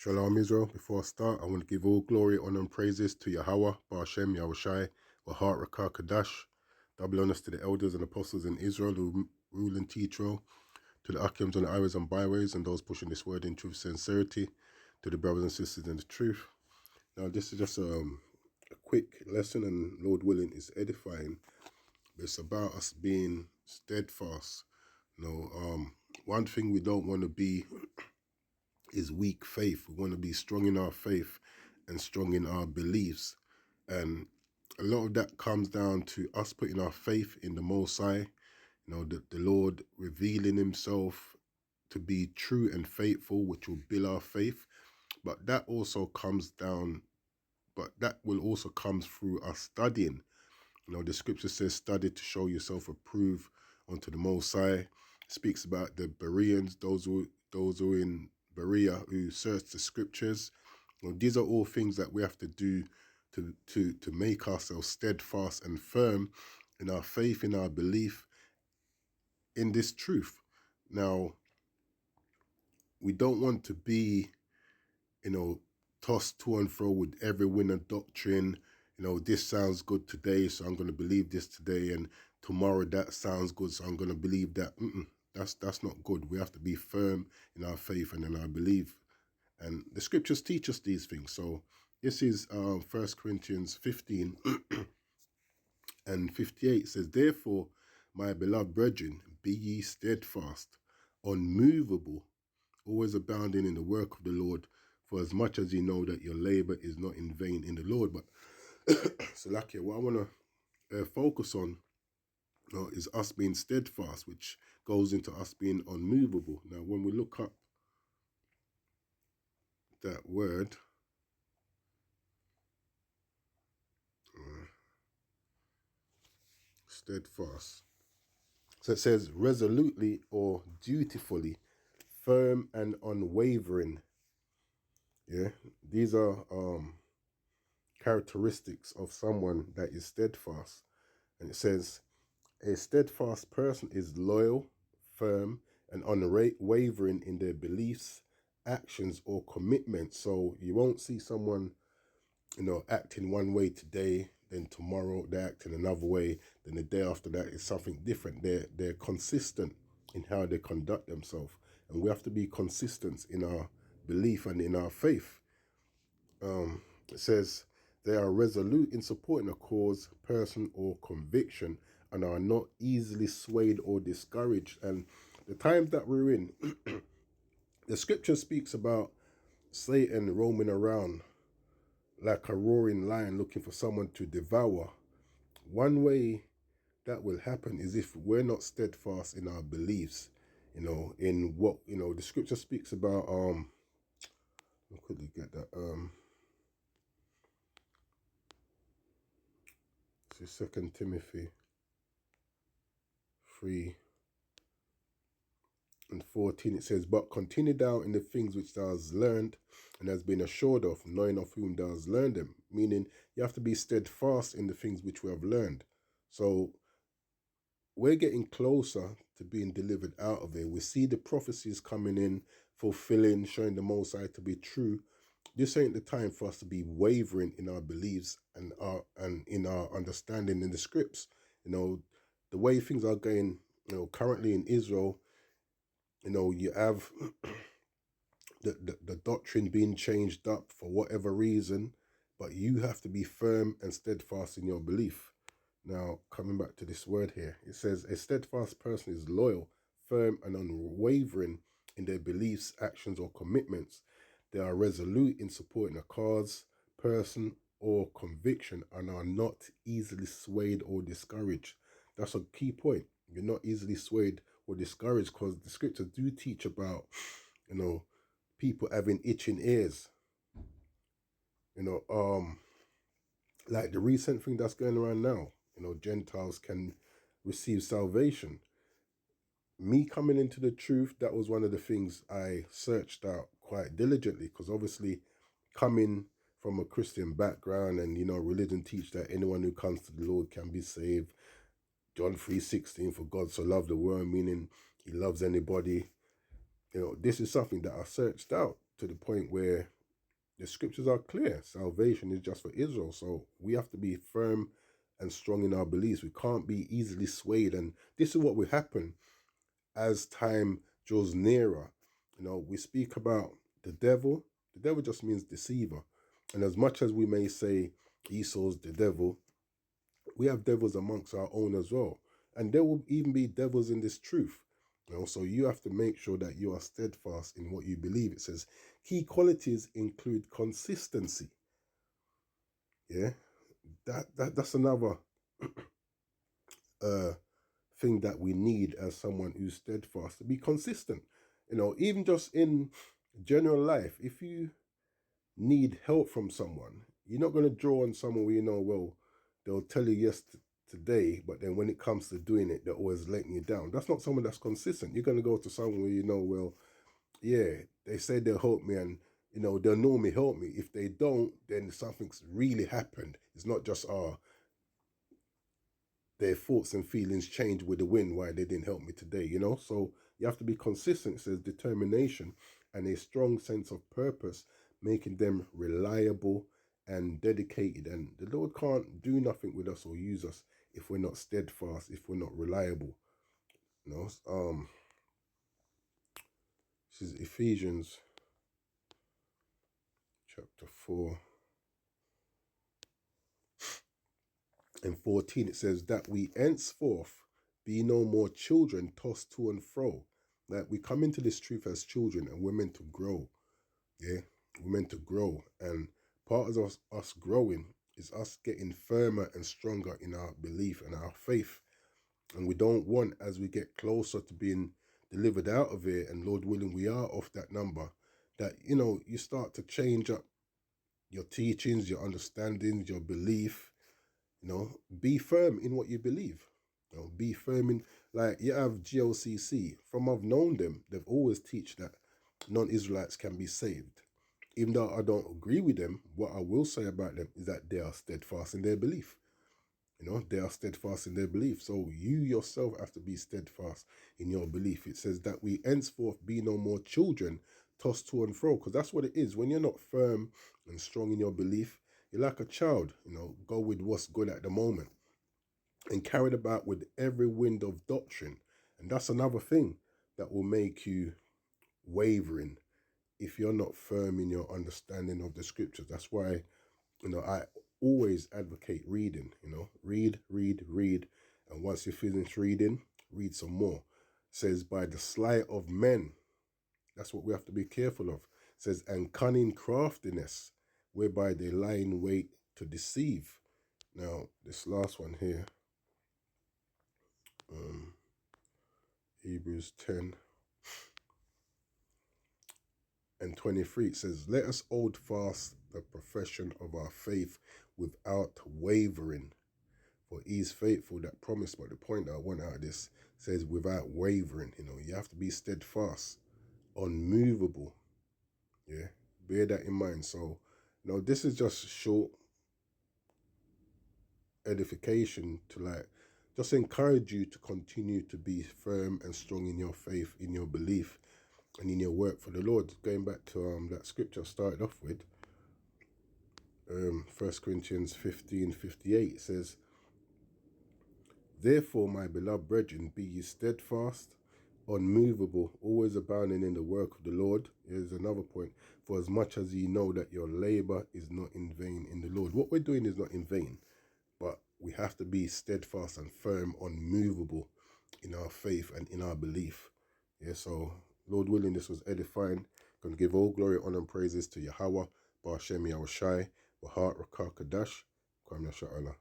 Shalom Israel. Before I start, I want to give all glory, honor and praises to Yahweh, Ba'ashem, Yahushai, Wahat, Rakah, Kadash. Double honors to the elders and apostles in Israel who rule and teach well, to the Akims on the highways and byways and those pushing this word in truth and sincerity, to the brothers and sisters in the truth. Now this is just a quick lesson, and Lord willing it's edifying. It's about us being steadfast. One thing we don't want to be is weak faith. We want to be strong in our faith and strong in our beliefs. And a lot of that comes down to us putting our faith in the Most High, the Lord revealing himself to be true and faithful, which will build our faith. But that also comes down, but that will also come through us studying. The scripture says, study to show yourself approved unto the Most High. It speaks about the Bereans, those who in Berea who search the scriptures. These are all things that we have to do to make ourselves steadfast and firm in our faith, in our belief, in this truth. Now, we don't want to be, tossed to and fro with every wind of doctrine. This sounds good today, so I'm going to believe this today, and tomorrow that sounds good, so I'm going to believe that. That's not good. We have to be firm in our faith and in our belief. And the scriptures teach us these things. So this is 1 Corinthians 15 and 58 says, therefore, my beloved brethren, be ye steadfast, unmovable, always abounding in the work of the Lord, for as much as you know that your labor is not in vain in the Lord. But so like what I want to focus on is us being steadfast, which goes into us being unmovable. Now, when we look up that word, steadfast. So it says resolutely or dutifully, firm and unwavering. Yeah, these are characteristics of someone that is steadfast. And it says a steadfast person is loyal, firm, and unwavering in their beliefs, actions, or commitments. So you won't see someone, acting one way today, then tomorrow they're acting another way, then the day after that is something different. They're consistent in how they conduct themselves. And we have to be consistent in our belief and in our faith. It says they are resolute in supporting a cause, person, or conviction, and are not easily swayed or discouraged. And the times that we're in, the scripture speaks about Satan roaming around like a roaring lion looking for someone to devour. One way that will happen is if we're not steadfast in our beliefs, in what, the scripture speaks about, I'll quickly get that, it's 2 Timothy 3:14, it says, but continue thou in the things which thou hast learned and has been assured of, knowing of whom thou hast learned them. Meaning you have to be steadfast in the things which we have learned. So we're getting closer to being delivered out of there. We see the prophecies coming in, fulfilling, showing the Most High to be true. This ain't the time for us to be wavering in our beliefs and in our understanding in the scripts. The way things are going, currently in Israel, you have the doctrine being changed up for whatever reason, but you have to be firm and steadfast in your belief. Now, coming back to this word here, it says a steadfast person is loyal, firm, and unwavering in their beliefs, actions, or commitments. They are resolute in supporting a cause, person, or conviction, and are not easily swayed or discouraged. That's a key point. You're not easily swayed or discouraged, because the scriptures do teach about, people having itching ears. Like the recent thing that's going around now, Gentiles can receive salvation. Me coming into the truth, that was one of the things I searched out quite diligently, because obviously coming from a Christian background and, religion teach that anyone who comes to the Lord can be saved. John 3:16, for God so loved the world, meaning he loves anybody. This is something that I searched out to the point where The scriptures are clear. Salvation is just for Israel. So we have to be firm and strong in our beliefs. We can't be easily swayed. And this is what will happen as time draws nearer. We speak about the devil. The devil just means deceiver. And as much as we may say Esau's the devil, we have devils amongst our own as well. And there will even be devils in this truth. So you have to make sure that you are steadfast in what you believe. It says key qualities include consistency. Yeah, that's another thing that we need as someone who's steadfast, to be consistent. Even just in general life, if you need help from someone, you're not going to draw on someone where well, they'll tell you yes today, but then when it comes to doing it, they're always letting you down. That's not someone that's consistent. You're going to go to someone where well, yeah, they say they'll help me, and they'll normally help me. If they don't, then something's really happened. It's not just their thoughts and feelings change with the wind why they didn't help me today. So you have to be consistent. It says determination and a strong sense of purpose, making them reliable and dedicated. And the Lord can't do nothing with us or use us if we're not steadfast, if we're not reliable. This is Ephesians chapter 4 and 14. It says that we henceforth be no more children tossed to and fro. That we come into this truth as children, and we're meant to grow. Yeah, we're meant to grow, and part of us growing is us getting firmer and stronger in our belief and our faith. And we don't want, as we get closer to being delivered out of it, and Lord willing, we are off that number, that you start to change up your teachings, your understandings, your belief. Be firm in what you believe. Be firm in, like, you have GLCC. From I've known them, they've always teach that non-Israelites can be saved. Even though I don't agree with them, what I will say about them is that they are steadfast in their belief. They are steadfast in their belief. So you yourself have to be steadfast in your belief. It says that we henceforth be no more children tossed to and fro, because that's what it is. When you're not firm and strong in your belief, you're like a child, go with what's good at the moment and carried about with every wind of doctrine. And that's another thing that will make you wavering if you're not firm in your understanding of the scriptures. That's why, I always advocate reading, read. And once you finish reading, read some more. It says, by the sleight of men, that's what we have to be careful of. It says, and cunning craftiness, whereby they lie in wait to deceive. Now, this last one here, Hebrews 10 and 23, it says, let us hold fast the profession of our faith without wavering. For he's faithful that promised. But the point that I want out of this says without wavering. You have to be steadfast, unmovable. Yeah, bear that in mind. So, this is just short edification to just encourage you to continue to be firm and strong in your faith, in your belief, and in your work for the Lord. Going back to that scripture I started off with, 1 Corinthians 15:58, it says, therefore, my beloved brethren, be ye steadfast, unmovable, always abounding in the work of the Lord. Here's another point. For as much as ye know that your labor is not in vain in the Lord. What we're doing is not in vain, but we have to be steadfast and firm, unmovable in our faith and in our belief. Yeah, so Lord willing, this was edifying. Going to give all glory, honor, and praises to Yahweh, Ba'ashem Yahushai, Wahat Rakah Kadash, Kwam Yasha'Allah.